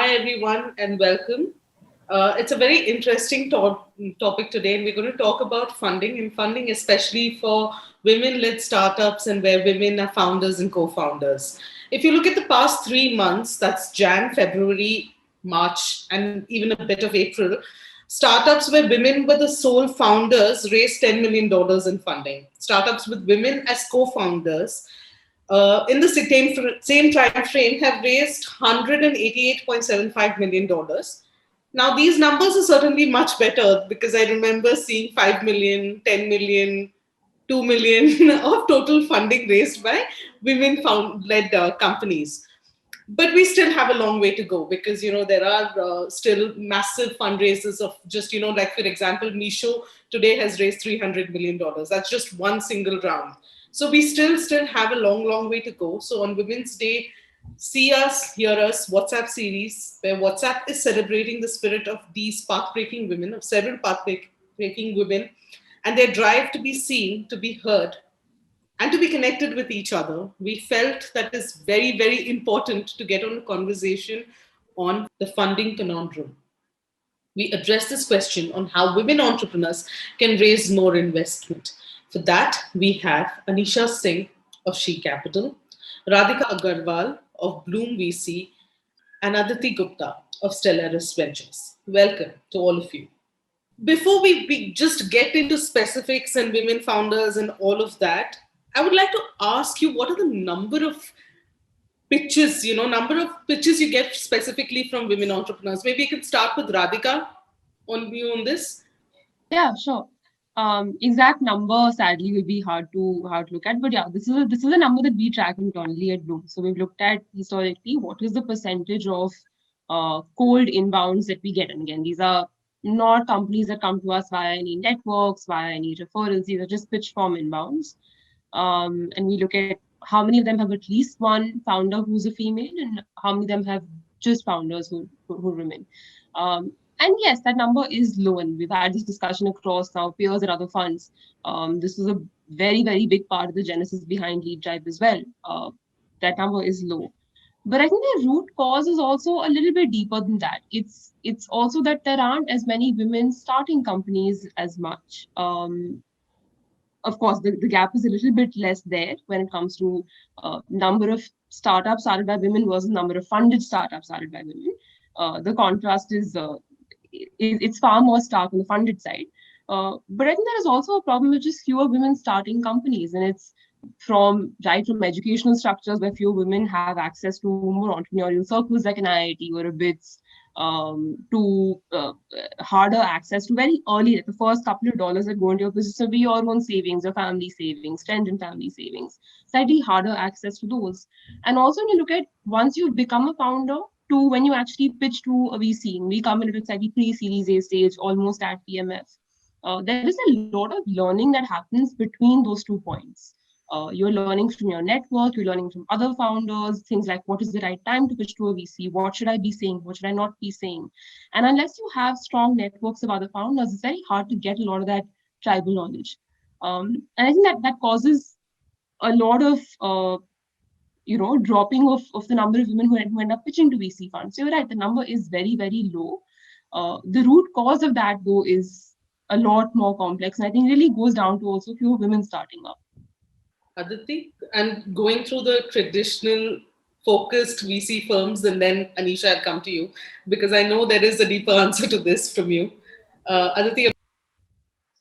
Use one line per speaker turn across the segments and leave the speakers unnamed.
Hi, everyone, and welcome. It's a very interesting topic today, and we're going to talk about funding and funding, especially for women led startups and where women are founders and co founders. If you look at the past 3 months, that's Jan, February, March, and even a bit of April, startups where women were the sole founders raised $10 million in funding. Startups with women as co founders in the same time frame have raised $188.75 million. Now, these numbers are certainly much better because I remember seeing 5 million, 10 million, 2 million of total funding raised by women led companies. But we still have a long way to go because there are still massive fundraisers of just like for example Misho today has raised $300 million. That's just one single round. So we still have a long way to go. So on Women's Day, see us, hear us WhatsApp series where WhatsApp is celebrating the spirit of these path-breaking women, of several path-breaking women, and their drive to be seen, to be heard, and to be connected with each other. We felt that is very important to get on a conversation on the funding conundrum. We address this question on how women entrepreneurs can raise more investment. For that, we have Anisha Singh of She Capital, Radhika Agarwal of Bloom VC, and Aditi Gupta of Stellaris Ventures. Welcome to all of you. Before we just get into specifics and women founders and all of that, I would like to ask you what are the number of pitches you get specifically from women entrepreneurs. Maybe you can start with Radhika on view on this.
Yeah, sure. Exact number sadly will be hard to look at, but yeah, this is a number that we track internally at Bloom. So we've looked at historically what is the percentage of cold inbounds that we get, and again, these are not companies that come to us via any networks, via any referrals. These are just pitch form inbounds, and we look at how many of them have at least one founder who's a female, and how many of them have just founders who remain. And yes, that number is low, and we've had this discussion across now peers and other funds. This is a very big part of the genesis behind Lead Drive as well. That number is low. But I think the root cause is also a little bit deeper than that. It's also that there aren't as many women starting companies as much. Of course, the gap is a little bit less there when it comes to number of startups started by women versus number of funded startups started by women. The contrast is it's far more stark on the funded side. But I think there is also a problem with just fewer women starting companies, and it's from educational structures where fewer women have access to more entrepreneurial circles like an IIT or a BITS, to harder access to very early, like the first couple of dollars that go into your business will be your own savings, your family savings, friend and family savings. Slightly harder access to those. And also when you look at once you become a founder, to when you actually pitch to a VC, we come in at a slightly pre-Series A stage, almost at PMF. There is a lot of learning that happens between those 2 points. You're learning from your network, you're learning from other founders, things like what is the right time to pitch to a VC, what should I be saying, what should I not be saying. And unless you have strong networks of other founders, it's very hard to get a lot of that tribal knowledge. And I think that causes a lot of dropping of the number of women who end up pitching to VC funds. So you're right, the number is very low. The root cause of that, though, is a lot more complex, and I think really goes down to also fewer women starting up.
Aditi, and going through the traditional focused VC firms, and then Anisha, I'll come to you because I know there is a deeper answer to this from you. Aditi.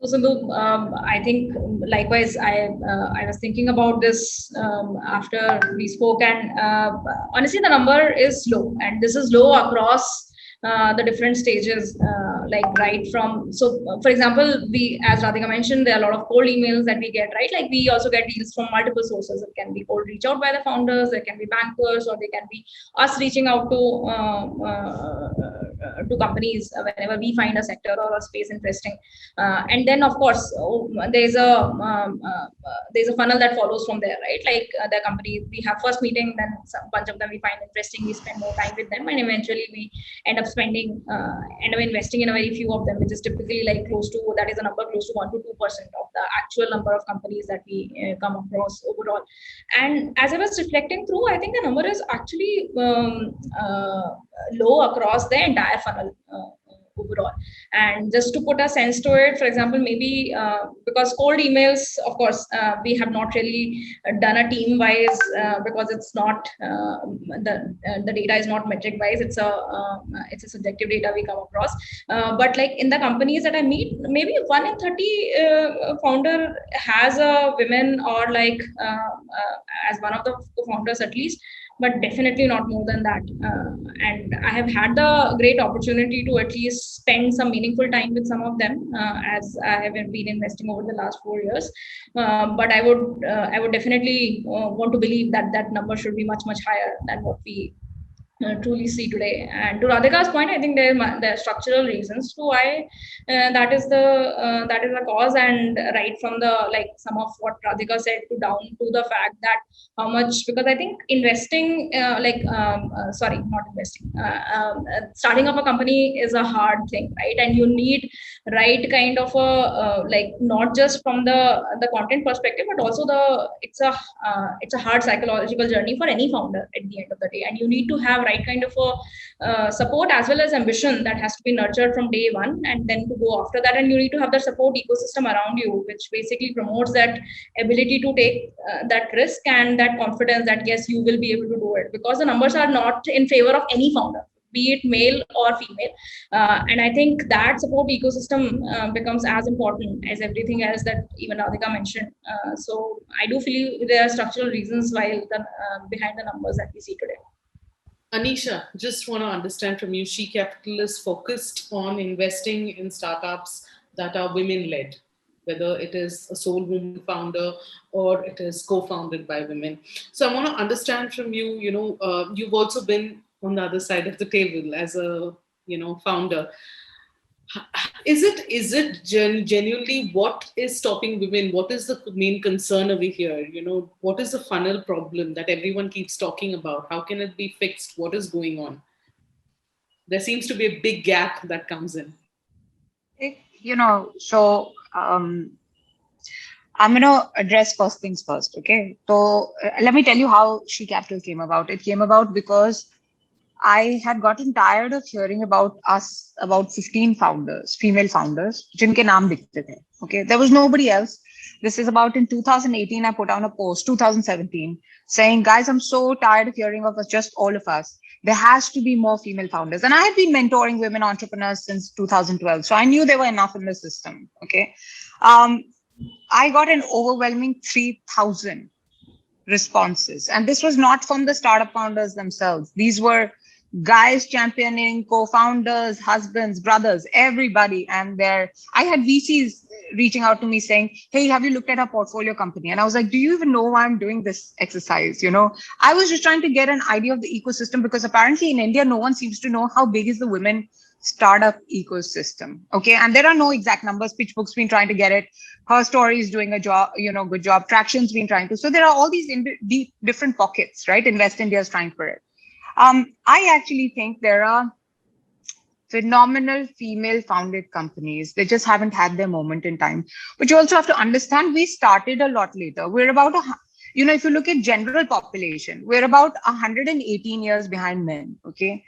So Sindhu, I think likewise, I was thinking about this after we spoke, and honestly, the number is low, and this is low across the different stages, like right from, so for example, we, as Radhika mentioned, there are a lot of cold emails that we get, right? Like we also get deals from multiple sources. It can be cold reach out by the founders, there can be bankers, or they can be us reaching out to companies whenever we find a sector or a space interesting. And then of course, there's a funnel that follows from there, right? Like the company, we have first meeting, then a bunch of them we find interesting, we spend more time with them, and eventually we end up up spending, end up investing in a very few of them, which is typically like close to, that is a number close to 1 to 2% of the actual number of companies that we come across overall. And as I was reflecting through, I think the number is actually low across the entire funnel. Overall. And just to put a sense to it, for example, maybe because cold emails, of course, we have not really done a team wise because it's not the data is not metric wise. It's a subjective data we come across. But like in the companies that I meet, maybe 1 in 30 founder has a women or like as one of the founders at least, but definitely not more than that. And I have had the great opportunity to at least spend some meaningful time with some of them as I have been investing over the last 4 years. But I would definitely want to believe that that number should be much, much higher than what we truly see today. And to Radhika's point, I think there are structural reasons to why that is the cause. And right from the like some of what Radhika said to down to the fact that how much, because I think investing sorry, not investing, starting up a company is a hard thing, right? And you need right kind of a like not just from the content perspective, but also it's a hard psychological journey for any founder at the end of the day. And you need to have right kind of a support as well as ambition that has to be nurtured from day one, and then to go after that. And you need to have the support ecosystem around you, which basically promotes that ability to take that risk and that confidence that yes, you will be able to do it, because the numbers are not in favor of any founder, be it male or female. And I think that support ecosystem becomes as important as everything else that even Radhika mentioned. So I do feel there are structural reasons why behind the numbers that we see today.
Anisha, just want to understand from you, She Capital is focused on investing in startups that are women led, whether it is a sole woman founder or it is co-founded by women. So I want to understand from you, you've also been on the other side of the table as a, founder. Is it genuinely what is stopping women? What is the main concern over here? What is the funnel problem that everyone keeps talking about? How can it be fixed? What is going on? There seems to be a big gap that comes in.
So I'm going to address first things first. Okay. So let me tell you how She Capital came about. It came about because I had gotten tired of hearing about 15 founders, female founders, jinke naam dikhte the. Okay. There was nobody else. This is about in 2018. I put on a post, 2017, saying, guys, I'm so tired of hearing of us, just all of us. There has to be more female founders. And I had been mentoring women entrepreneurs since 2012. So I knew there were enough in the system. Okay. I got an overwhelming 3,000 responses. And this was not from the startup founders themselves. These were guys championing, co-founders, husbands, brothers, everybody. And I had VCs reaching out to me saying, hey, have you looked at our portfolio company? And I was like, do you even know why I'm doing this exercise? I was just trying to get an idea of the ecosystem, because apparently in India, no one seems to know how big is the women startup ecosystem. Okay. And there are no exact numbers. PitchBook's been trying to get it. Her Story is doing a job, good job. Traction's been trying to. So there are all these different pockets, right? Invest India is trying for it. I actually think there are phenomenal female founded companies. They just haven't had their moment in time. But you also have to understand, we started a lot later. We're about, if you look at general population, we're about 118 years behind men. Okay.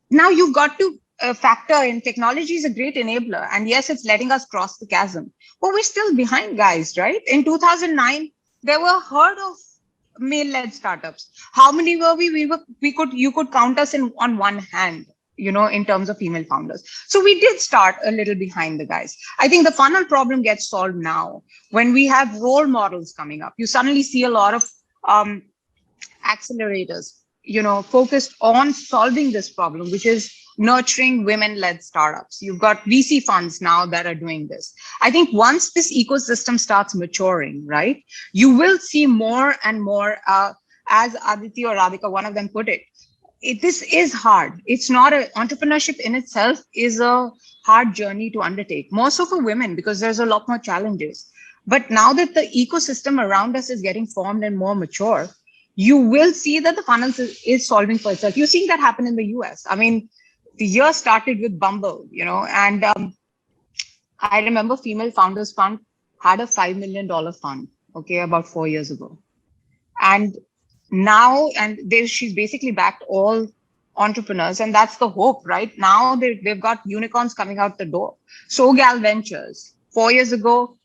Now you've got to factor in technology is a great enabler. And yes, it's letting us cross the chasm. But we're still behind, guys, right? In 2009, there were a herd of male-led startups. How many were we? You could count us on one hand, in terms of female founders. So we did start a little behind the guys. I think the funnel problem gets solved now when we have role models coming up. You suddenly see a lot of accelerators, focused on solving this problem, which is nurturing women-led startups. You've got VC funds now that are doing this. I think once this ecosystem starts maturing, right, you will see more and more, as Aditi or Radhika, one of them put it, this is hard. It's not entrepreneurship in itself is a hard journey to undertake, more so for women, because there's a lot more challenges. But now that the ecosystem around us is getting formed and more mature, you will see that the funnel is solving for itself. You're seeing that happen in the US. I mean, the year started with Bumble, and I remember Female Founders Fund had a $5 million fund, okay, about 4 years ago. And now, she's basically backed all entrepreneurs, and that's the hope, right? Now they've got unicorns coming out the door. Sogal Ventures, 4 years ago,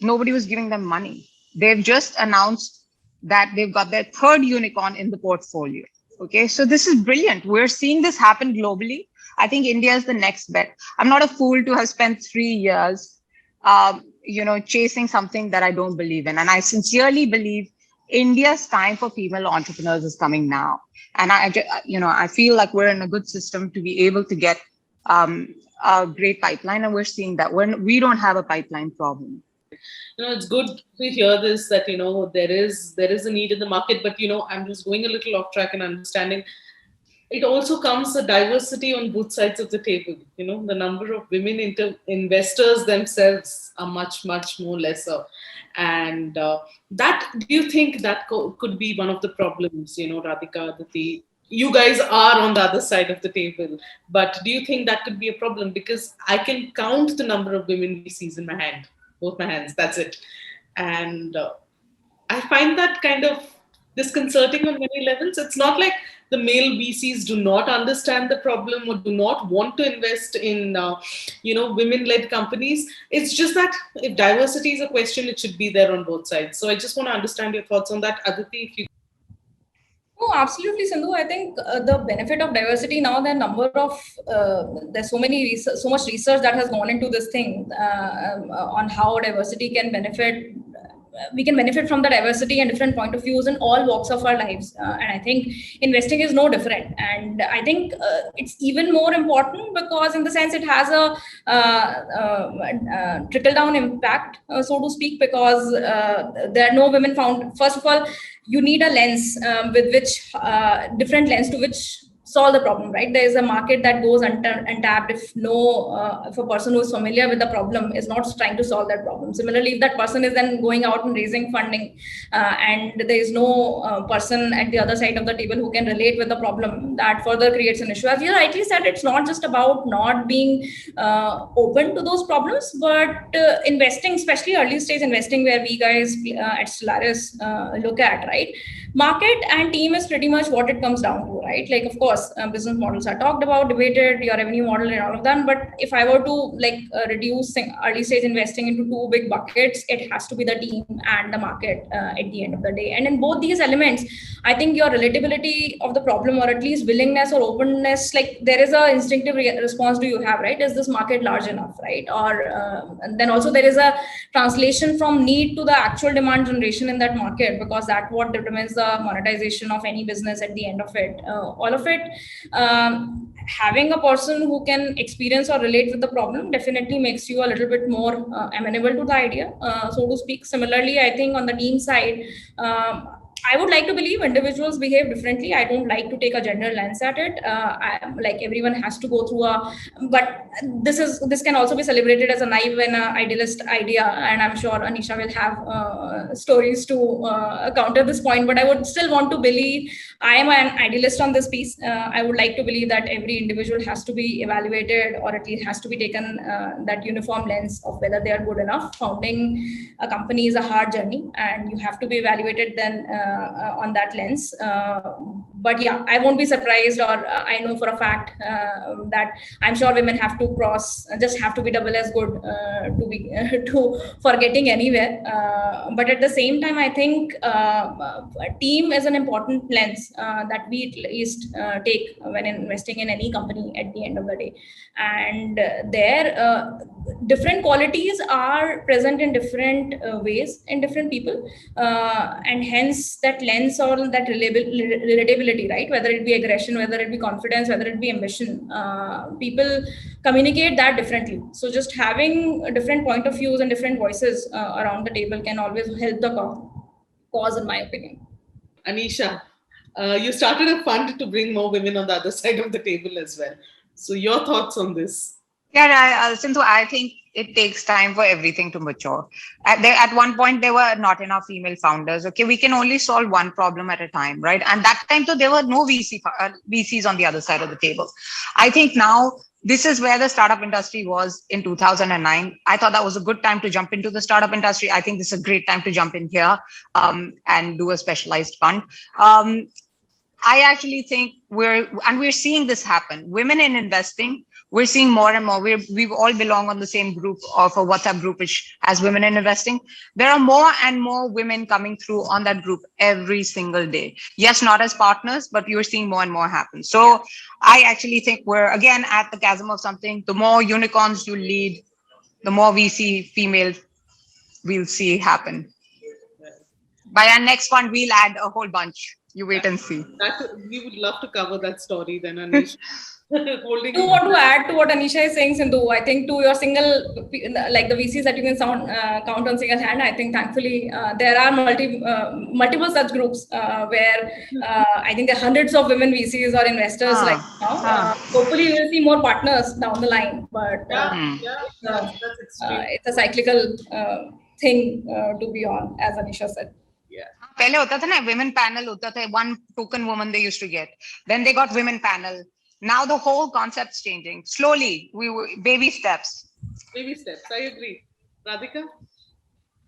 nobody was giving them money. They've just announced that they've got their third unicorn in the portfolio. Okay, so this is brilliant. We're seeing this happen globally. I think India is the next bet. I'm not a fool to have spent 3 years, chasing something that I don't believe in. And I sincerely believe India's time for female entrepreneurs is coming now. And I feel like we're in a good system to be able to get a great pipeline, and we're seeing that we don't have a pipeline problem.
It's good to hear this, that there is a need in the market, but I'm just going a little off track in understanding. It also comes a diversity on both sides of the table. The number of women investors themselves are much more lesser, and that, do you think that could be one of the problems? Radhika, Aditi, you guys are on the other side of the table, but do you think that could be a problem? Because I can count the number of women VCs in my hand, both my hands, that's it. And I find that kind of disconcerting on many levels. It's not like the male VCs do not understand the problem or do not want to invest in, women-led companies. It's just that if diversity is a question, it should be there on both sides. So I just want to understand your thoughts on that. Aditi, if you...
Oh, absolutely, Sindhu. I think the benefit of diversity now, the number of there's so much research that has gone into this thing on how diversity can benefit. We can benefit from the diversity and different point of views in all walks of our lives, and I think investing is no different. And I think it's even more important because, in the sense, it has a trickle down impact, so to speak, because there are no women found. First of all, you need a lens with which different lens to which solve the problem, right? There is a market that goes untapped if a person who is familiar with the problem is not trying to solve that problem. Similarly, if that person is then going out and raising funding and there is no person at the other side of the table who can relate with the problem, that further creates an issue. As you rightly said, it's not just about not being open to those problems, but investing, especially early stage investing, where we guys at Stellaris look at, right? Market and team is pretty much what it comes down to, right? Like, of course, business models are talked about, debated, your revenue model and all of that. But if I were to reduce early stage investing into two big buckets, it has to be the team and the market at the end of the day. And in both these elements, I think your relatability of the problem, or at least willingness or openness, like there is a instinctive response do you have, right? Is this market large enough, right? Or and then also there is a translation from need to the actual demand generation in that market, because that's what determines the monetization of any business at the end of it. All of it, having a person who can experience or relate with the problem definitely makes you a little bit more amenable to the idea, so to speak. Similarly, I think on the team side, I would like to believe individuals behave differently. I don't like to take a general lens at it. Like everyone has to go through but this can also be celebrated as a naive and idealist idea. And I'm sure Anisha will have stories to counter this point. But I would still want to believe, I am an idealist on this piece. I would like to believe that every individual has to be evaluated, or at least has to be taken that uniform lens of whether they are good enough. Founding a company is a hard journey, and you have to be evaluated then on that lens. But yeah, I won't be surprised, or I know for a fact that I'm sure women have to just have to be double as good for getting anywhere. But at the same time, I think team is an important lens that we at least take when investing in any company at the end of the day. And there, different qualities are present in different ways in different people, and hence that lens or that relatability, right? Whether it be aggression, whether it be confidence, whether it be ambition, people communicate that differently. So just having a different point of views and different voices around the table can always help the cause, in my opinion.
Anisha, you started a fund to bring more women on the other side of the table as well. So your thoughts on this?
Yeah, Sindhu, I think it takes time for everything to mature. At one point, there were not enough female founders. Okay, we can only solve one problem at a time, right? And that time, though, there were no VCs on the other side of the table. I think now this is where the startup industry was in 2009. I thought that was a good time to jump into the startup industry. I think this is a great time to jump in here and do a specialized fund. Um, I actually think we're seeing this happen. Women in investing, we're seeing more and more. We all belong on the same group of a WhatsApp group which has women in investing. There are more and more women coming through on that group every single day. Yes, not as partners, but you're seeing more and more happen. So I actually think we're again at the chasm of something. The more unicorns you lead, the more we see female we'll see happen. By our next one, we'll add a whole bunch. You wait and see.
That we would love to cover that story then, Anish.
I
Holding
do want to add to what Anisha is saying, Sindhu. I think to your like the VCs that you can count on single hand. I think thankfully there are multiple such groups where I think there are hundreds of women VCs or investors right now. Hopefully, we will see more partners down the line. But
that's extreme.
it's a cyclical thing to be on, as Anisha said.
Yeah.
पहले होता था ना women panel होता था, one token woman they used to get, then they got women panel. Now the whole concept's changing slowly. Baby steps.
Baby steps. I agree. Radhika?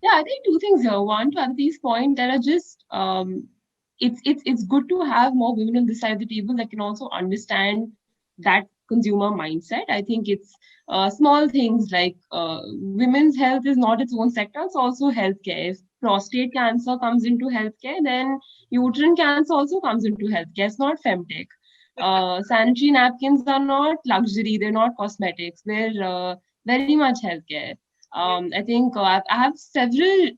Yeah, I think two things here. One, to Aditi's point, there are just it's good to have more women on this side of the table that can also understand that consumer mindset. I think it's small things like women's health is not its own sector; it's also healthcare. If prostate cancer comes into healthcare, then uterine cancer also comes into healthcare. It's not femtech. Sanitary napkins are not luxury; they're not cosmetics. They're very much healthcare. I think I have several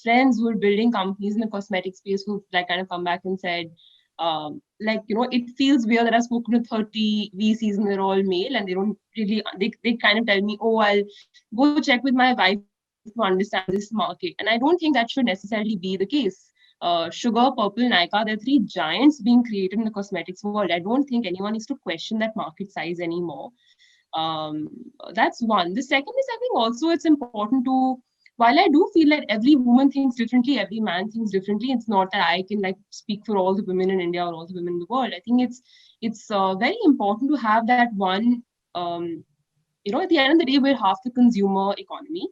friends who are building companies in the cosmetic space who like kind of come back and said, like, it feels weird that I've spoken to 30 VCs and they're all male and they don't really, they kind of tell me, oh, I'll go check with my wife to understand this market. And I don't think that should necessarily be the case. Sugar, Purple, Nykaa, there are three giants being created in the cosmetics world. I don't think anyone needs to question that market size anymore. That's one. The second is, I think also it's important to, while I do feel that every woman thinks differently, every man thinks differently, it's not that I can like speak for all the women in India or all the women in the world. I think it's very important to have that one, at the end of the day, we're half the consumer economy.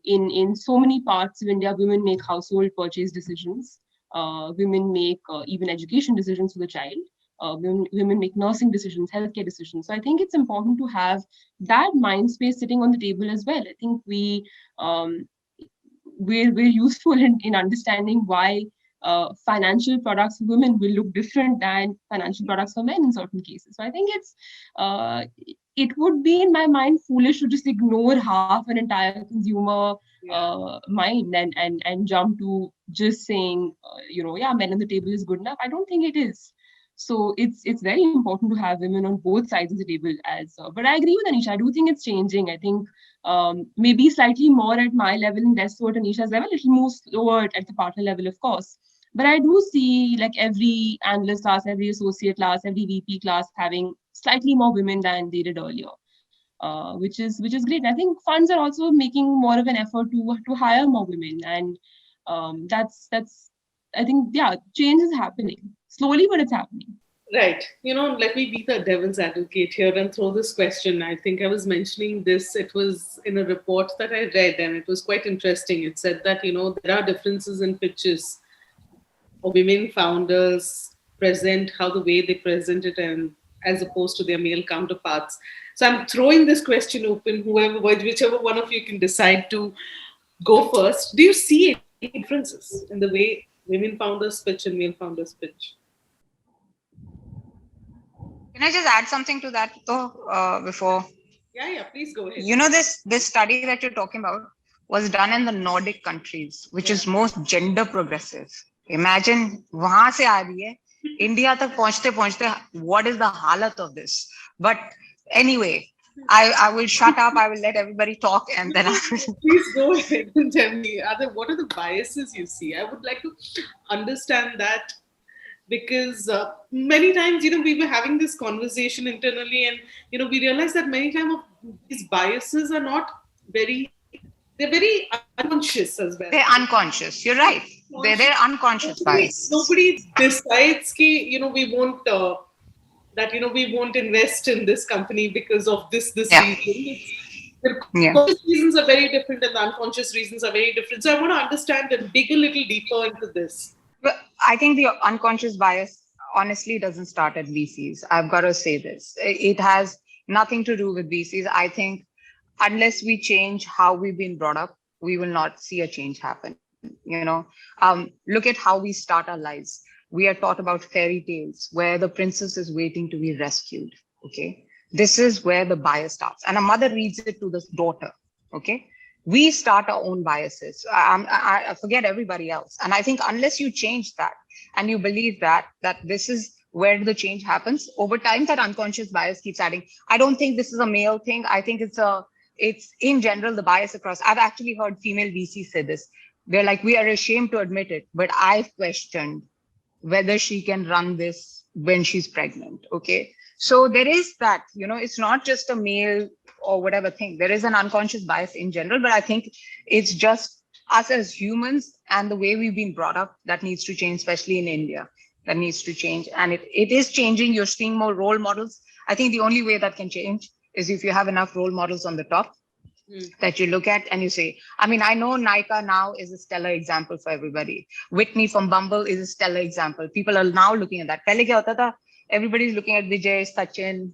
In so many parts of India, women make household purchase decisions. Women make even education decisions for the child. Women make nursing decisions, healthcare decisions. So I think it's important to have that mind space sitting on the table as well. I think we're useful in understanding why financial products for women will look different than financial products for men in certain cases. So I think it would be in my mind foolish to just ignore half an entire consumer mind and jump to just saying, men on the table is good enough. I don't think it is. So it's very important to have women on both sides of the table but I agree with Anisha. I do think it's changing. I think maybe slightly more at my level and less so at Anisha's level. It'll move slower at the partner level, of course. But I do see like every analyst class, every associate class, every VP class having slightly more women than they did earlier, which is great. I think funds are also making more of an effort to hire more women, and that's I think change is happening slowly, but it's happening.
Right. Let me be the devil's advocate here and throw this question. I think I was mentioning this. It was in a report that I read, and it was quite interesting. It said that, there are differences in pitches or women founders present, how the way they present it, and as opposed to their male counterparts. So I'm throwing this question open, whichever one of you can decide to go first. Do you see any differences in the way women founders pitch and male founders pitch?
Can I just add something to that though, before?
Yeah, please go ahead.
This study that you're talking about was done in the Nordic countries, which is most gender progressive. Imagine, wahan se aa rahi hai, India tak pahunchte, what is the halat of this? But anyway, I will shut up. I will let everybody talk, and then
Please go ahead and tell me, what are the biases you see? I would like to understand that because many times, we were having this conversation internally, and we realized that many times these biases are not they're very unconscious as well.
They're unconscious. You're right. They're unconscious biases.
Nobody decides we won't we won't invest in this company because of this
Yeah.
reason. The
Yeah.
conscious reasons are very different and the unconscious reasons are very different. So I want to understand and dig a little deeper into this.
But I think the unconscious bias honestly doesn't start at VCs. I've got to say this. It has nothing to do with VCs. I think unless we change how we've been brought up, we will not see a change happen. Look at how we start our lives. We are taught about fairy tales where the princess is waiting to be rescued. Okay. This is where the bias starts. And a mother reads it to the daughter. Okay. We start our own biases. I forget everybody else. And I think unless you change that and you believe that this is where the change happens, over time, that unconscious bias keeps adding. I don't think this is a male thing. I think it's in general, the bias across. I've actually heard female VCs say this. They're like, we are ashamed to admit it, but I've questioned whether she can run this when she's pregnant. Okay. So there is that, it's not just a male or whatever thing. There is an unconscious bias in general, but I think it's just us as humans and the way we've been brought up that needs to change, especially in India, that needs to change. And it is changing. You're seeing more role models. I think the only way that can change is if you have enough role models on the top that you look at and you say, I mean, I know Naika now is a stellar example for everybody. Whitney from Bumble is a stellar example. People are now looking at that. Pehle kya hota tha? Everybody's looking at Vijay, Sachin,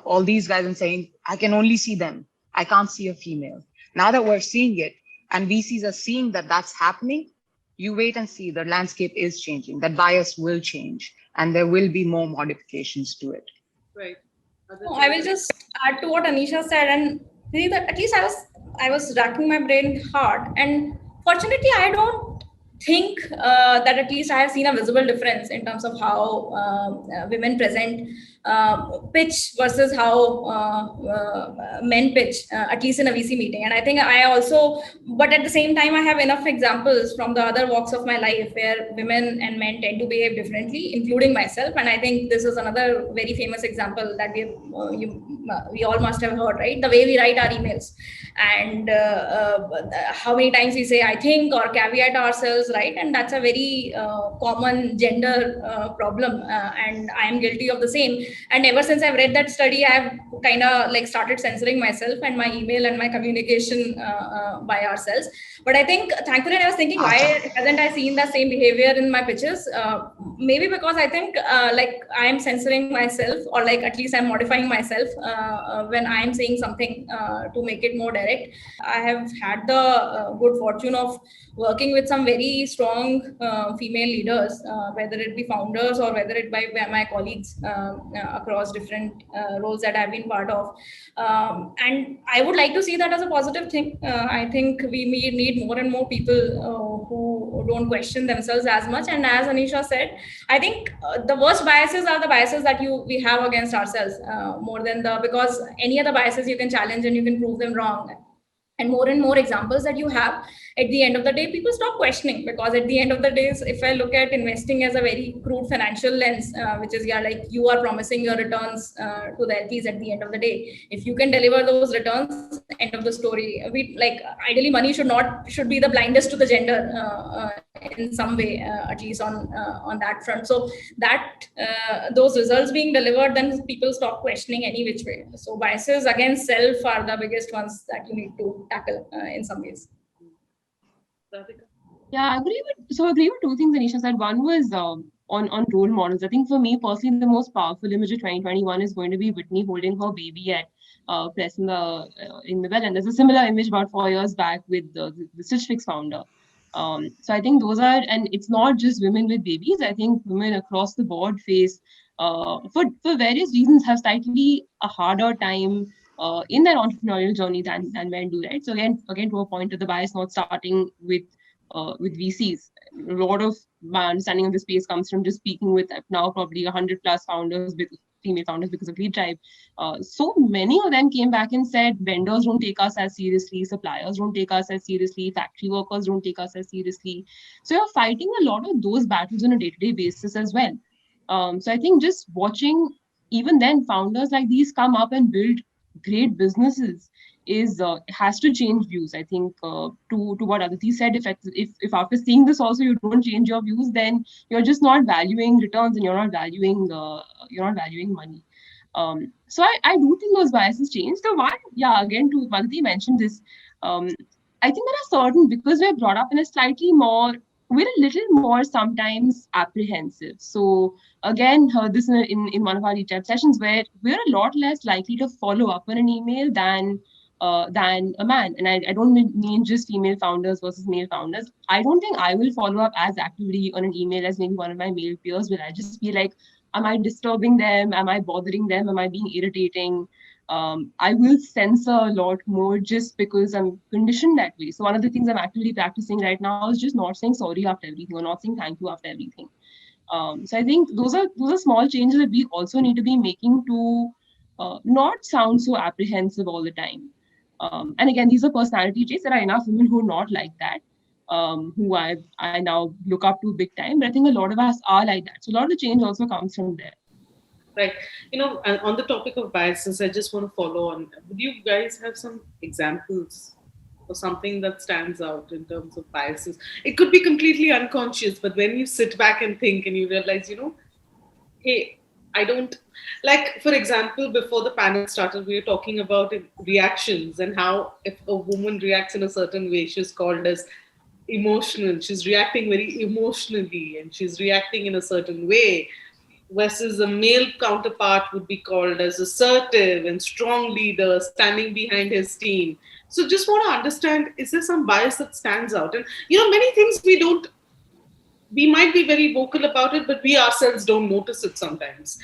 all these guys and saying, I can only see them. I can't see a female. Now that we're seeing it and VCs are seeing that that's happening, you wait and see. The landscape is changing. That bias will change and there will be more modifications to it.
Right.
I will just add to what Anisha said, and really that at least I was racking my brain hard, and fortunately I don't think that at least I have seen a visible difference in terms of how women present pitch versus how men pitch, at least in a VC meeting. And I think but at the same time, I have enough examples from the other walks of my life where women and men tend to behave differently, including myself. And I think this is another very famous example that we all must have heard, right? The way we write our emails and how many times we say I think or caveat ourselves, right? And that's a very common gender problem, and I am guilty of the same. And ever since I've read that study, I've kind of like started censoring myself and my email and my communication by ourselves. But I think thankfully I was thinking, why hasn't I seen the same behavior in my pitches? Maybe because I think like I am censoring myself, or like at least I'm modifying myself when I am saying something to make it more direct. I have had the good fortune of working with some very strong female leaders, whether it be founders or whether it be my colleagues across different roles that I've been part of. And I would like to see that as a positive thing. I think we need more and more people who don't question themselves as much. And as Anisha said, I think the worst biases are the biases that we have against ourselves, more than because any other biases you can challenge and you can prove them wrong. And more examples that you have, at the end of the day, people stop questioning, because at the end of the day, if I look at investing as a very crude financial lens, which is, like you are promising your returns to the LPs at the end of the day. If you can deliver those returns, end of the story. Ideally money should be the blindest to the gender in some way, at least on that front. So that those results being delivered, then people stop questioning any which way. So biases against self are the biggest ones that you need to tackle in some ways.
Yeah, I agree with two things Anisha said. One was on role models. I think for me personally, the most powerful image of 2021 is going to be Whitney holding her baby at press in the bell. And there's a similar image about 4 years back with the Stitch Fix founder. So I think those are, and it's not just women with babies. I think women across the board face, for various reasons, have slightly a harder time in their entrepreneurial journey than men do, right? So again, to a point of the bias not starting with VCs. A lot of my understanding of the space comes from just speaking with now probably 100 plus founders with female founders because of Lead Tribe. So many of them came back and said vendors don't take us as seriously, suppliers don't take us as seriously, factory workers don't take us as seriously. So you're fighting a lot of those battles on a day-to-day basis as well. So I think just watching even then founders like these come up and build great businesses is has to change views. I think to what Aditi said, if after seeing this also you don't change your views, then you're just not valuing returns and you're not valuing money. So I do think those biases change. The one, yeah, again to Aditi mentioned this. I think there are certain, because we're brought up in a slightly more, we're a little more sometimes apprehensive. So again, heard this in one of our recap sessions where we're a lot less likely to follow up on an email than a man. And I don't mean just female founders versus male founders. I don't think I will follow up as actively on an email as maybe one of my male peers will. I just feel like, am I disturbing them? Am I bothering them? Am I being irritating? I will censor a lot more just because I'm conditioned that way. So one of the things I'm actively practicing right now is just not saying sorry after everything or not saying thank you after everything. So I think those are small changes that we also need to be making to not sound so apprehensive all the time. And again, these are personality traits. There are enough women who are not like that, who I now look up to big time. But I think a lot of us are like that. So a lot of the change also comes from there.
Right. And on the topic of biases, I just want to follow on. Would you guys have some examples or something that stands out in terms of biases? It could be completely unconscious, but when you sit back and think and you realize, hey, I don't like, for example, before the panel started, we were talking about reactions and how if a woman reacts in a certain way, she's called as emotional. She's reacting very emotionally and she's reacting in a certain way, versus a male counterpart would be called as assertive and strong leader standing behind his team. So just want to understand, is there some bias that stands out? And many things we might be very vocal about it, but we ourselves don't notice it sometimes.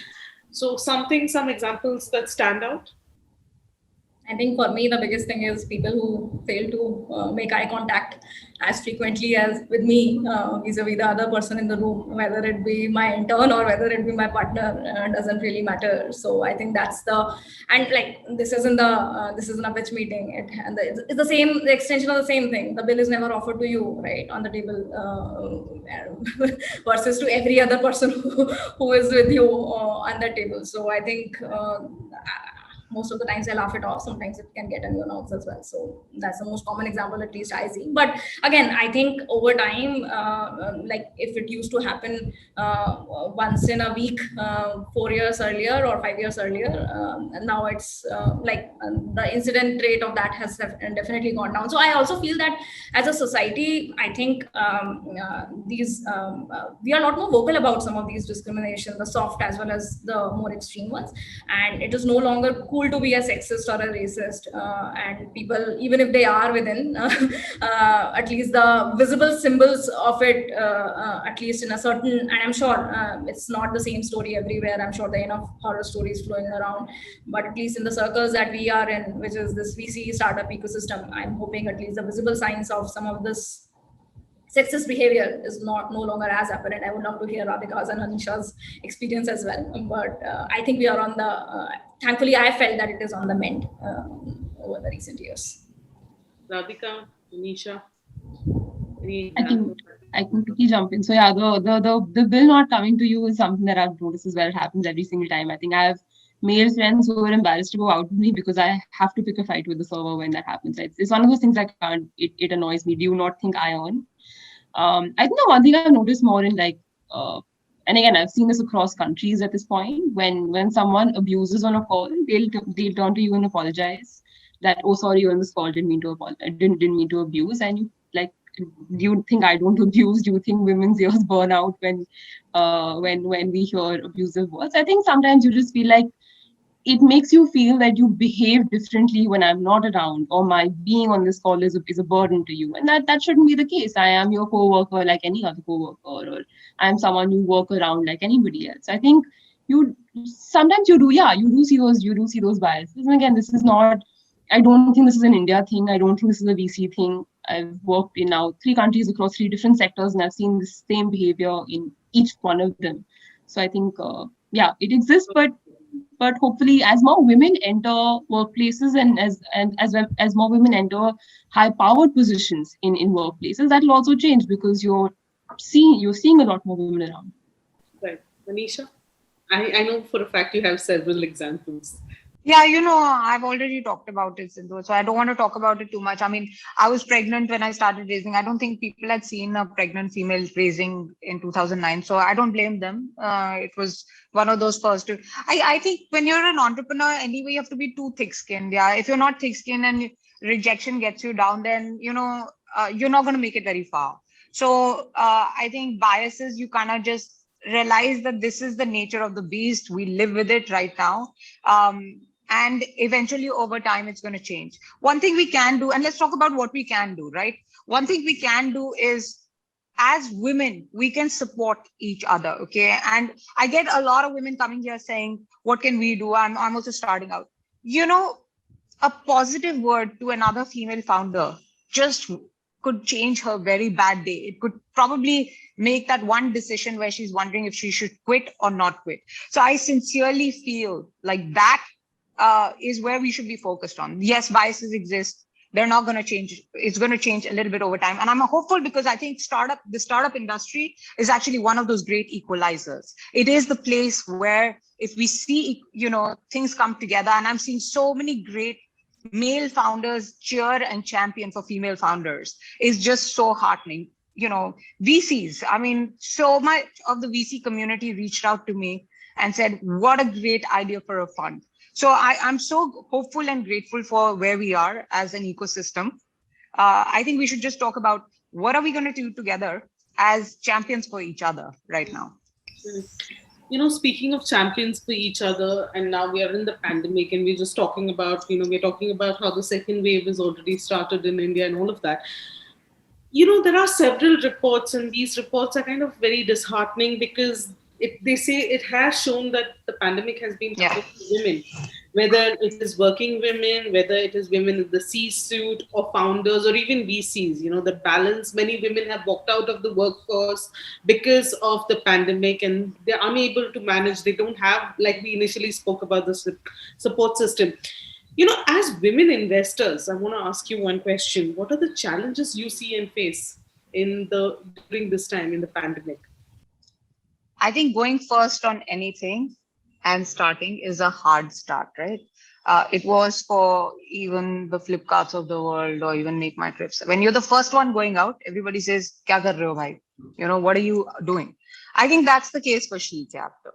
So some examples that stand out?
I think for me, the biggest thing is people who fail to make eye contact as frequently as with me vis-a-vis the other person in the room, whether it be my intern or whether it be my partner, doesn't really matter. So I think that's and like this isn't a pitch meeting. It's the extension of the same thing. The bill is never offered to you, right, on the table, versus to every other person who is with you on the table. So I think most of the times I laugh it off. Sometimes it can get on your nerves as well. So that's the most common example, at least I see. But again, I think over time, like if it used to happen once in a week 4 years earlier or 5 years earlier, now it's like the incident rate of that has definitely gone down. So I also feel that as a society, I think we are a lot more vocal about some of these discrimination, the soft as well as the more extreme ones. And it is no longer cool to be a sexist or a racist, and people, even if they are within at least the visible symbols of it, at least in a certain, and I'm sure it's not the same story everywhere. I'm sure there are enough horror stories flowing around, but at least in the circles that we are in, which is this VC startup ecosystem, I'm hoping at least the visible signs of some of this sexist behavior is no longer as apparent. I would love to hear Radhika's and Anisha's experience as well. But I think we are on the, thankfully, I felt that it is on the mend over the recent years.
Radhika, Anisha,
I can quickly jump in. So yeah, the bill not coming to you is something that I've noticed as well. It happens every single time. I think I have male friends who are embarrassed to go out with me because I have to pick a fight with the server when that happens. It's one of those things I can't. It annoys me. Do you not think I earn? I think the one thing I've noticed more in and again, I've seen this across countries at this point, when someone abuses on a call, they'll turn to you and apologize that, oh, sorry, you're on this call, didn't mean to apologize, didn't mean to abuse. And you like, do you think I don't abuse? Do you think women's ears burn out when we hear abusive words? I think sometimes you just feel like it makes you feel that you behave differently when I'm not around, or my being on this call is a burden to you. And that shouldn't be the case. I am your co-worker like any other co-worker, or I'm someone you work around like anybody else. I think sometimes you do see those biases. And again, this is not, I don't think this is an India thing. I don't think this is a VC thing. I've worked in now 3 countries across 3 different sectors, and I've seen the same behavior in each one of them. So I think, it exists, but But hopefully, as more women enter workplaces and as well as more women enter high-powered positions in workplaces, that will also change because you're seeing a lot more women around.
Right. Manisha, I know for a fact you have several examples.
Yeah, I've already talked about it, Sindhu, so I don't want to talk about it too much. I mean, I was pregnant when I started raising. I don't think people had seen a pregnant female raising in 2009, so I don't blame them. It was one of those first. I think when you're an entrepreneur, anyway, you have to be too thick-skinned. Yeah, if you're not thick-skinned and rejection gets you down, then you're not going to make it very far. So I think biases, you kind of just realize that this is the nature of the beast. We live with it right now. And eventually over time it's going to change. One thing we can do, and let's talk about what we can do, right? One thing we can do is, as women, we can support each other. Okay, and I get a lot of women coming here saying, what can we do? I'm also starting out. A positive word to another female founder just could change her very bad day. It could probably make that one decision where she's wondering if she should quit or not quit. So I sincerely feel like that is where we should be focused on. Yes, biases exist. They're not going to change. It's going to change a little bit over time. And I'm hopeful because I think the startup industry is actually one of those great equalizers. It is the place where if we see, things come together, and I'm seeing so many great male founders cheer and champion for female founders, is just so heartening. VCs, I mean, so much of the VC community reached out to me and said, what a great idea for a fund. So I'm so hopeful and grateful for where we are as an ecosystem. I think we should just talk about what are we going to do together as champions for each other right now.
Speaking of champions for each other, and now we are in the pandemic, and we're just talking about, we're talking about how the second wave has already started in India and all of that. There are several reports, and these reports are kind of very disheartening because they say it has shown that the pandemic has been tough for women, whether it is working women, whether it is women in the C-suite or founders or even VCs. The balance, many women have walked out of the workforce because of the pandemic and they're unable to manage. They don't have, like we initially spoke about, the support system. As women investors, I want to ask you one question. What are the challenges you see and face during this time in the pandemic?
I think going first on anything and starting is a hard start, right? It was for even the Flipkarts of the world or even Make My Trips. When you're the first one going out, everybody says, "Kya kar rahe ho, bhai?" What are you doing? I think that's the case for She Capital.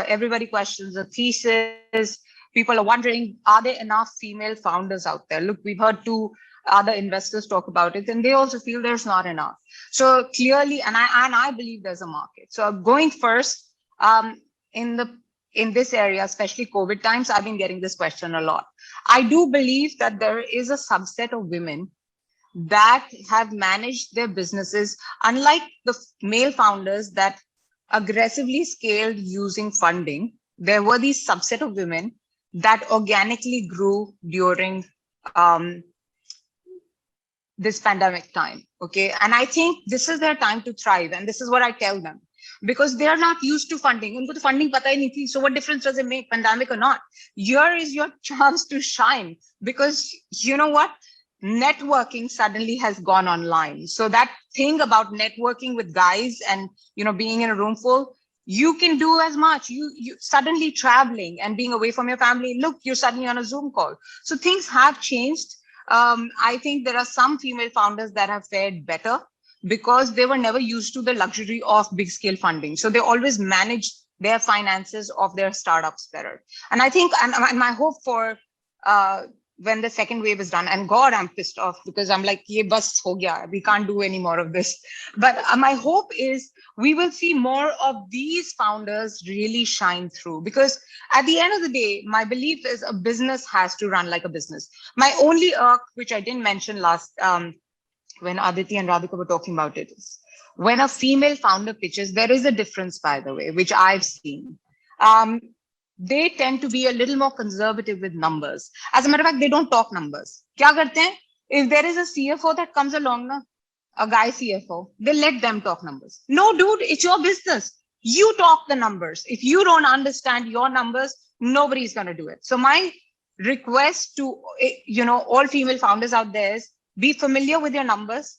Everybody questions the thesis. People are wondering, are there enough female founders out there? Look, we've heard two other investors talk about it, and they also feel there's not enough. So clearly, and I believe there's a market. So going first, in this area, especially COVID times, I've been getting this question a lot. I do believe that there is a subset of women that have managed their businesses, unlike the male founders that aggressively scaled using funding. There were these subset of women that organically grew during this pandemic time. Okay. And I think this is their time to thrive. And this is what I tell them, because they're not used to funding. Unko to funding pata hi nahi thi. So what difference does it make, pandemic or not? Here is your chance to shine, because you know what? Networking suddenly has gone online. So that thing about networking with guys and, being in a room full, you can do as much. You suddenly traveling and being away from your family. Look, you're suddenly on a Zoom call. So things have changed. I think there are some female founders that have fared better because they were never used to the luxury of big scale funding. So they always managed their finances of their startups better. And I think, and my hope for when the second wave is done, and God, I'm pissed off because I'm like, ye bas ho gaya. We can't do any more of this. But my hope is we will see more of these founders really shine through, because at the end of the day, my belief is a business has to run like a business. My only irk, which I didn't mention last, when Aditi and Radhika were talking about it, is when a female founder pitches, there is a difference, by the way, which I've seen. They tend to be a little more conservative with numbers. As a matter of fact, they don't talk numbers. Kya karte hain? If there is a CFO that comes along, a guy CFO, they let them talk numbers. No, dude, it's your business. You talk the numbers. If you don't understand your numbers, nobody's going to do it. So my request to, all female founders out there is be familiar with your numbers,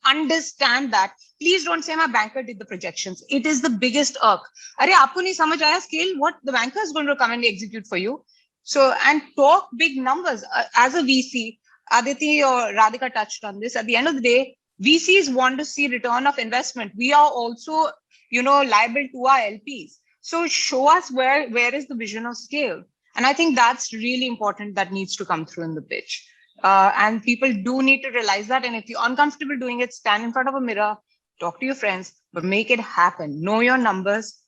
understand that. Please don't say my banker did the projections. It is the biggest irk. Arey, aapko nahi samajh aaya scale, what the banker is going to come and execute for you. So, and talk big numbers. As a VC, Aditi or Radhika touched on this. At the end of the day, VCs want to see return of investment. We are also, liable to our LPs. So show us where is the vision of scale. And I think that's really important, that needs to come through in the pitch. And people do need to realize that. And if you're uncomfortable doing it, stand in front of a mirror, talk to your friends, but make it happen. Know your numbers,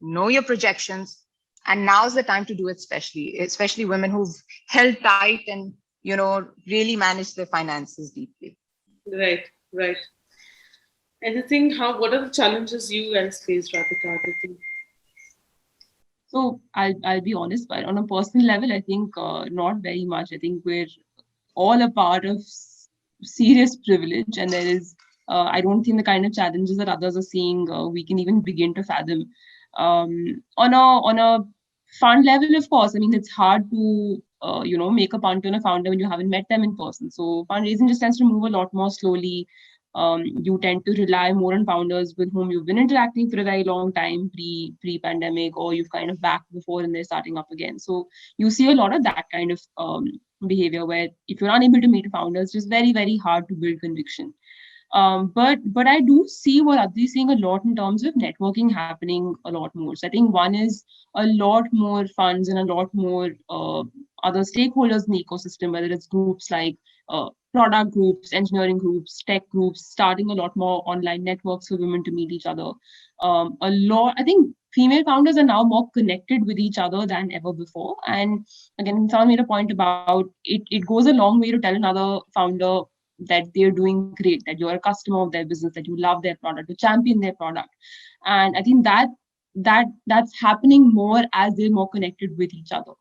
know your projections. And now's the time to do it, especially women who've held tight and, really managed their finances deeply.
Right. Anything, what are the challenges you guys face, Radhika?
So I'll be honest, but on a personal level, I think not very much. I think we're all a part of serious privilege, and there is I don't think the kind of challenges that others are seeing we can even begin to fathom. On a fund level, of course, I mean, it's hard to make a punt on a founder when you haven't met them in person. So fundraising just tends to move a lot more slowly. You tend to rely more on founders with whom you've been interacting for a very long time, pre-pandemic, or you've kind of backed before and they're starting up again. So you see a lot of that kind of behavior where if you're unable to meet founders, it's just very, very hard to build conviction. But I do see what Aditi is seeing a lot in terms of networking happening a lot more. So I think one is a lot more funds and a lot more other stakeholders in the ecosystem, whether it's groups like product groups, engineering groups, tech groups, starting a lot more online networks for women to meet each other. I think female founders are now more connected with each other than ever before. And again, someone made a point about it goes a long way to tell another founder that they're doing great, that you're a customer of their business, that you love their product, to champion their product. And I think that's happening more as they're more connected with each other.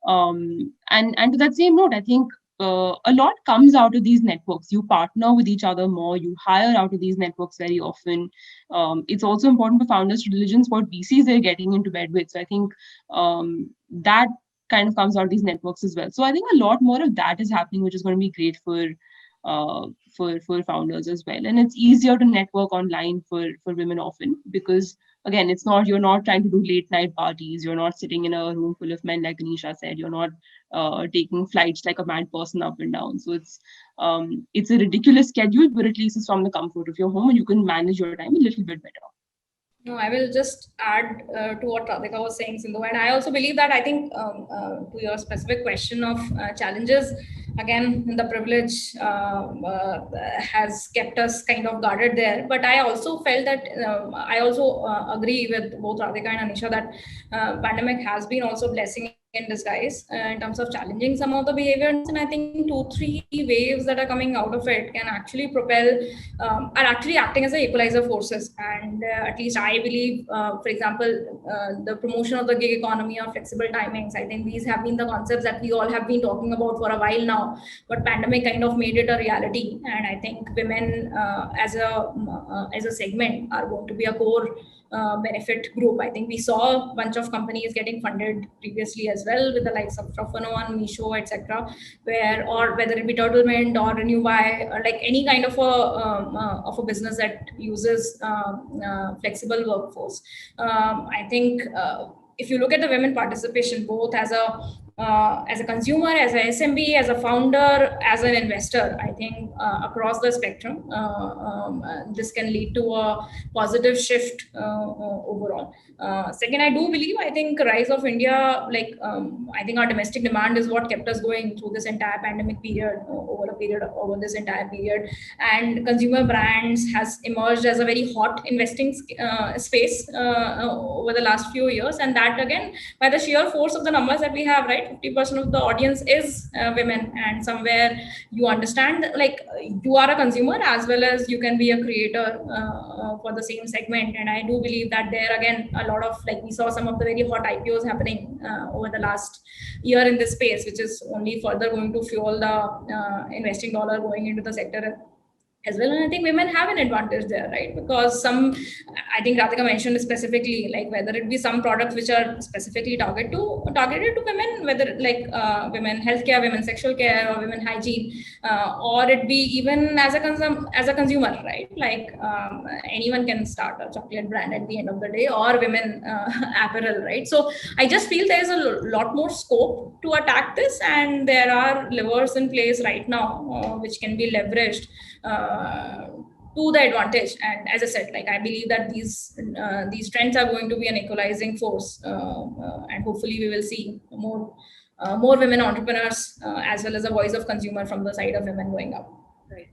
And to that same note, I think a lot comes out of these networks. You partner with each other more, you hire out of these networks very often. It's also important for founders to diligence what VCs they're getting into bed with. So I think that kind of comes out of these networks as well. So I think a lot more of that is happening, which is going to be great for founders as well. And it's easier to network online for women often, because again, you're not trying to do late night parties, you're not sitting in a room full of men like Anisha said, you're not taking flights like a mad person up and down. So it's a ridiculous schedule, but at least it's from the comfort of your home and you can manage your time a little bit better.
No, I will just add to what Radhika was saying, Sindhu. And I also believe that I think to your specific question of challenges, again, the privilege has kept us kind of guarded there. But I also felt that I also agree with both Radhika and Anisha that pandemic has been also a blessing in disguise in terms of challenging some of the behaviors. And I think 2-3 waves that are coming out of it can actually propel, are actually acting as a equalizer forces. And at least I believe, for example, the promotion of the gig economy or flexible timings, I think these have been the concepts that we all have been talking about for a while now, but pandemic kind of made it a reality. And I think women as a segment are going to be a core benefit group. I think we saw a bunch of companies getting funded previously as well, with the likes of Trofano and Misho, etc., or whether it be Turtlemint or Renewbuy, or like any kind of a business that uses flexible workforce. I think if you look at the women participation, both as a consumer, as a SMB, as a founder, as an investor, I think across the spectrum, this can lead to a positive shift overall. Second, I do believe, I think rise of India, I think our domestic demand is what kept us going through this entire pandemic period, over this entire period. And consumer brands has emerged as a very hot investing space over the last few years. And that again, by the sheer force of the numbers that we have, right, 50% of the audience is women, and somewhere you understand you are a consumer as well as you can be a creator for the same segment. And I do believe that there again, a lot of, we saw some of the very hot IPOs happening over the last year in this space, which is only further going to fuel the investing dollar going into the sector as well. And I think women have an advantage there, right? Because some, I think Radhika mentioned specifically, like whether it be some products which are specifically targeted to women, whether like women healthcare, women sexual care, or women hygiene, or it be even as a consumer, right? Like anyone can start a chocolate brand at the end of the day, or women apparel, right? So I just feel there is a lot more scope to attack this, and there are levers in place right now which can be leveraged to the advantage. And as I said, like I believe that these trends are going to be an equalizing force, and hopefully we will see more women entrepreneurs, as well as a voice of consumer from the side of women going up.
Right.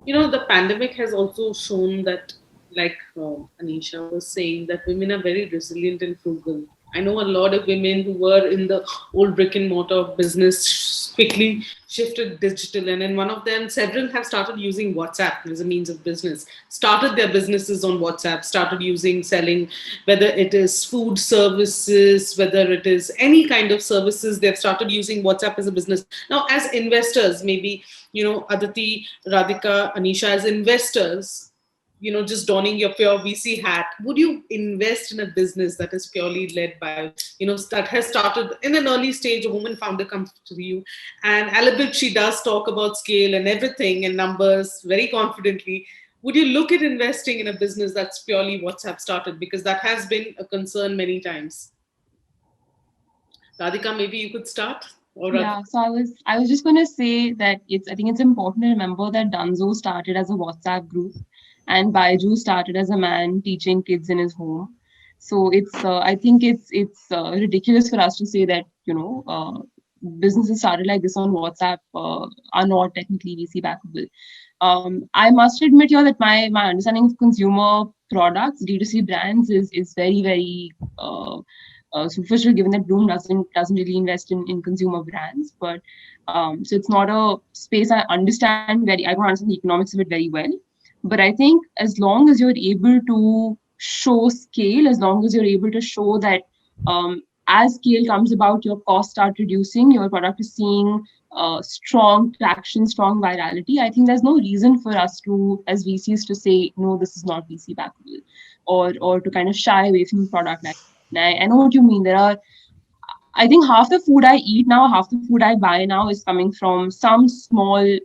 The pandemic has also shown that, like Anisha was saying, that women are very resilient and frugal. I know a lot of women who were in the old brick and mortar business quickly shifted digital, and in one of them, several have started using WhatsApp as a means of business, started their businesses on WhatsApp, started selling, whether it is food services, whether it is any kind of services, they've started using WhatsApp as a business. Now, as investors, maybe, Aditi, Radhika, Anisha, as investors, just donning your pure VC hat, would you invest in a business that is purely led by, that has started in an early stage, a woman founder comes to you, and a bit she does talk about scale and everything and numbers very confidently. Would you look at investing in a business that's purely WhatsApp started? Because that has been a concern many times. Radhika, maybe you could start.
Yeah, so I was just going to say that I think it's important to remember that Dunzo started as a WhatsApp group, and Baiju started as a man teaching kids in his home. So I think it's ridiculous for us to say that businesses started like this on WhatsApp are not technically VC backable. I must admit here that my understanding of consumer products, D2C brands, is very, very superficial, given that Bloom doesn't really invest in consumer brands. But so it's not a space I understand I don't understand the economics of it very well. But I think as long as you're able to show scale, as long as you're able to show that as scale comes about, your costs start reducing, your product is seeing strong traction, strong virality, I think there's no reason for us to, as VCs, to say, no, this is not VC backable, or to kind of shy away from the product. I know what you mean. I think half the food I eat now, half the food I buy now is coming from some small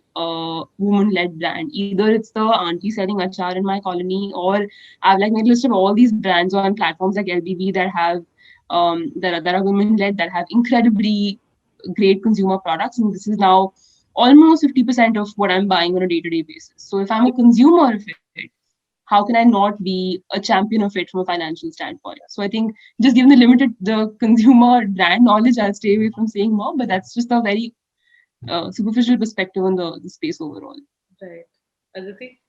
woman-led brand. Either it's the auntie selling achar in my colony, or I've like made a list of all these brands on platforms like LBB that have that are women-led, that have incredibly great consumer products, and this is now almost 50% of what I'm buying on a day-to-day basis. So if I'm a consumer of it, how can I not be a champion of it from a financial standpoint? So I think, just given the consumer brand knowledge, I'll stay away from saying more, but that's just a very superficial perspective on the space overall.
Right. Aditi?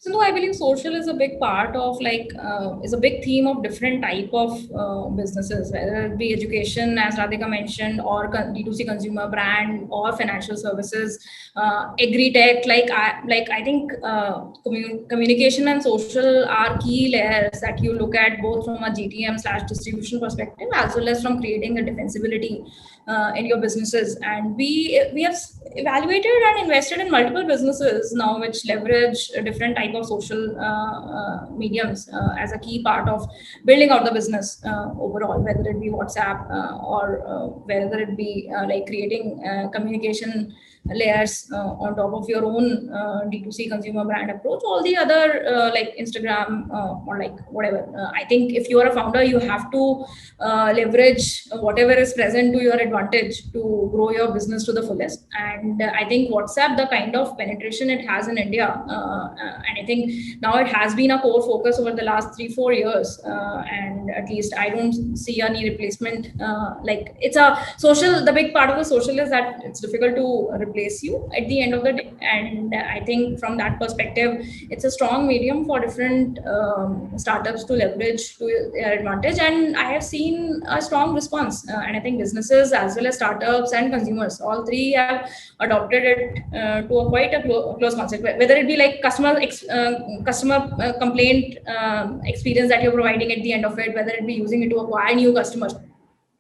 So no, I believe social is a big part of is a big theme of different type of businesses, whether it be education, as Radhika mentioned, or D2C consumer brand, or financial services, agri-tech. I think communication and social are key layers that you look at, both from a GTM/distribution perspective, as well as from creating a defensibility in your businesses. And we have evaluated and invested in multiple businesses now which leverage different type of social mediums as a key part of building out the business overall, whether it be WhatsApp or whether it be like creating communication layers on top of your own D2C consumer brand approach, all the other like Instagram or like whatever. I think if you are a founder, you have to leverage whatever is present to your advantage to grow your business to the fullest. And I think WhatsApp, the kind of penetration it has in India, and I think now it has been a core focus over the last 3-4 years, and at least I don't see any replacement. Like it's a social, the big part of the social is that it's difficult to replace you at the end of the day. And I think from that perspective, it's a strong medium for different startups to leverage to their advantage. And I have seen a strong response. And I think businesses as well as startups and consumers, all three have adopted it to a quite a close concept, whether it be like customer complaint experience that you're providing at the end of it, whether it be using it to acquire new customers.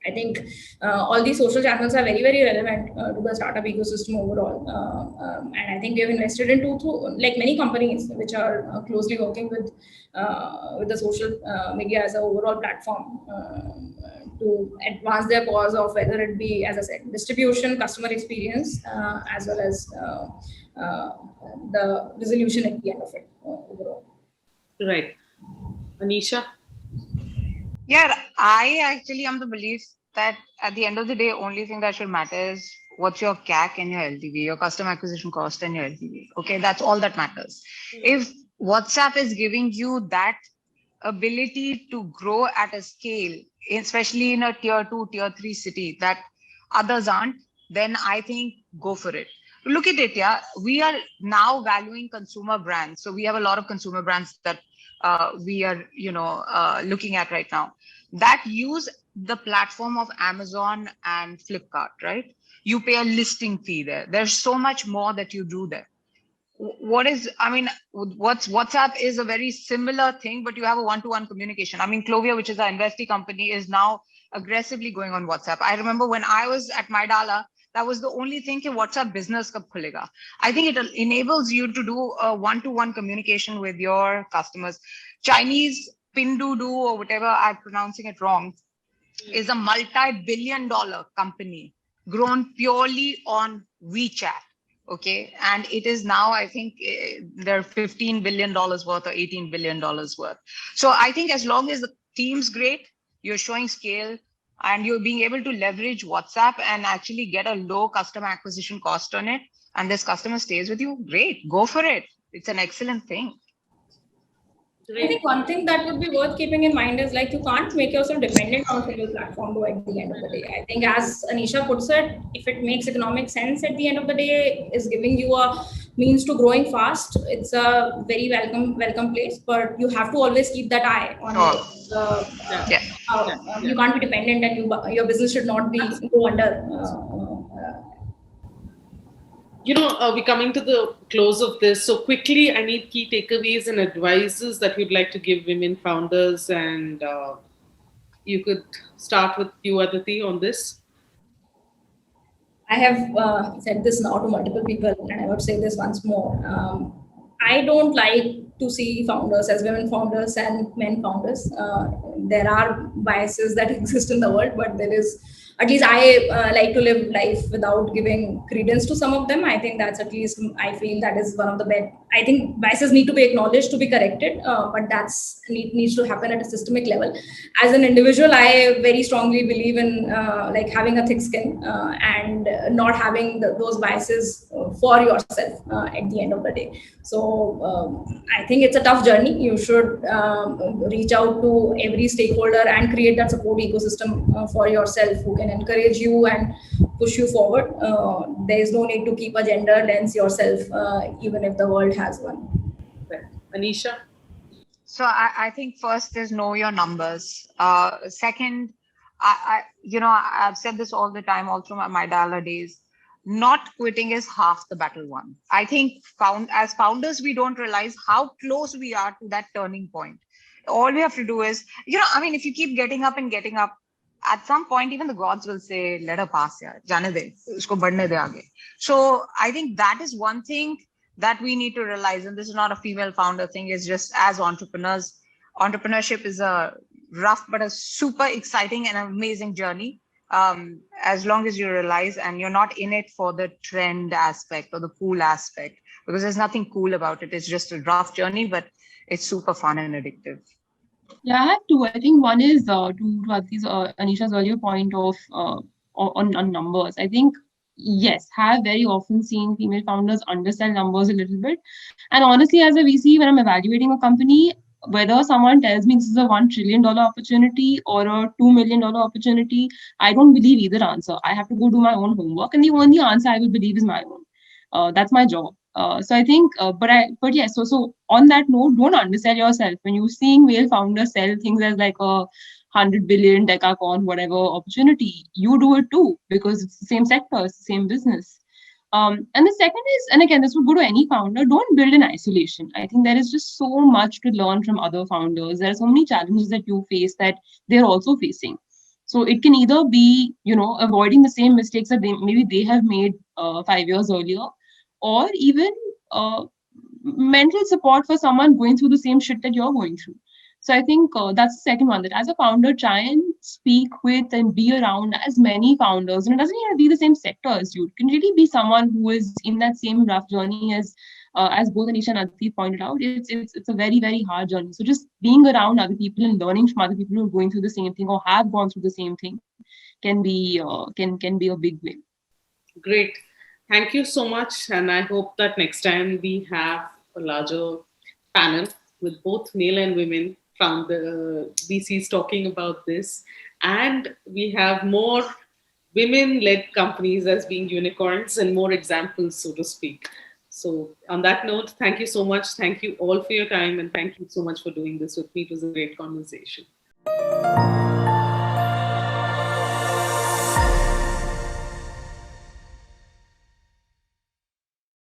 I think all these social channels are very, very relevant to the startup ecosystem overall. And I think we have invested into through like many companies which are closely working with the social media as an overall platform to advance their cause of whether it be, as I said, distribution, customer experience, as well as uh, the resolution at the end of it overall.
Right. Anisha?
Yeah, I actually am the belief that at the end of the day, only thing that should matter is what's your CAC and your LTV, your customer acquisition cost and your LTV. Okay, that's all that matters. If WhatsApp is giving you that ability to grow at a scale, especially in a tier 2, tier 3 city that others aren't, then I think go for it. Look at it, yeah. We are now valuing consumer brands. So we have a lot of consumer brands that we are, looking at right now that use the platform of Amazon and Flipkart, right? You pay a listing fee there. There's so much more that you do there. WhatsApp is a very similar thing, but you have a one-to-one communication. I mean, Clovia, which is our investee company, is now aggressively going on WhatsApp. I remember when I was at Maidala, that was the only thing that WhatsApp business kab khulega. I think it enables you to do a one-to-one communication with your customers. Chinese Pinduoduo, or whatever, I'm pronouncing it wrong, is a multi-billion-dollar company grown purely on WeChat. Okay. And it is now, I think they're $15 billion worth or $18 billion worth. So I think as long as the team's great, you're showing scale and you're being able to leverage WhatsApp and actually get a low customer acquisition cost on it, and this customer stays with you, great, go for it. It's an excellent thing.
I think one thing that would be worth keeping in mind is like you can't make yourself dependent on a single platform though at the end of the day. I think as Anisha puts it, if it makes economic sense at the end of the day, is giving you a means to growing fast, it's a very welcome place, but you have to always keep that eye on you can't be dependent and your business should not be go under.
We're coming to the close of this. So quickly, I need key takeaways and advices that you'd like to give women founders. And you could start with you, Aditi, on this.
I have said this now to multiple people, and I would say this once more. I don't like to see founders as women founders and men founders. There are biases that exist in the world, but there is, at least I like to live life without giving credence to some of them. I think that's at least, I feel that is one of the best. I think biases need to be acknowledged to be corrected, but that's needs to happen at a systemic level. As an individual, I very strongly believe in like having a thick skin and not having those biases for yourself at the end of the day. So I think it's a tough journey. You should reach out to every stakeholder and create that support ecosystem for yourself who can encourage you and push you forward. There is no need to keep a gender lens yourself, even if the world has one.
Right. Anisha?
So I think first is know your numbers. Second, I've said this all the time, all through my Dala days. Not quitting is half the battle won. I think as founders, we don't realize how close we are to that turning point. All we have to do is, if you keep getting up and getting up, at some point, even the gods will say, let her pass, yaar, jane de, usko badhne de aage. So I think that is one thing that we need to realize. And this is not a female founder thing. It's just as entrepreneurs, entrepreneurship is a rough, but a super exciting and amazing journey. As long as you realize and you're not in it for the trend aspect or the cool aspect, because there's nothing cool about it. It's just a rough journey, but it's super fun and addictive.
Yeah, I have two. I think one is to Anisha's earlier point of on numbers. I think, yes, have very often seen female founders understand numbers a little bit. And honestly, as a VC, when I'm evaluating a company, whether someone tells me this is a $1 trillion opportunity or a $2 million opportunity, I don't believe either answer. I have to go do my own homework, and the only answer I will believe is my own. That's my job. So I think, but yes. So on that note, don't undersell yourself when you're seeing male founders sell things as like a 100 billion decacorn whatever opportunity. You do it too because it's the same sector, it's the same business. And the second is, and again, this would go to any founder, don't build in isolation. I think there is just so much to learn from other founders. There are so many challenges that you face that they're also facing. So it can either be, avoiding the same mistakes that maybe they have made 5 years earlier, or even mental support for someone going through the same shit that you're going through. So I think that's the second one, that as a founder, try and speak with and be around as many founders. And it doesn't need to be the same sector as you. It can really be someone who is in that same rough journey as both Anisha and Aditi pointed out. It's a very, very hard journey. So just being around other people and learning from other people who are going through the same thing or have gone through the same thing can be a big win.
Great. Thank you so much. And I hope that next time we have a larger panel with both male and women from the VCs talking about this. And we have more women led companies as being unicorns and more examples, so to speak. So, on that note, thank you so much. Thank you all for your time. And thank you so much for doing this with me. It was a great conversation.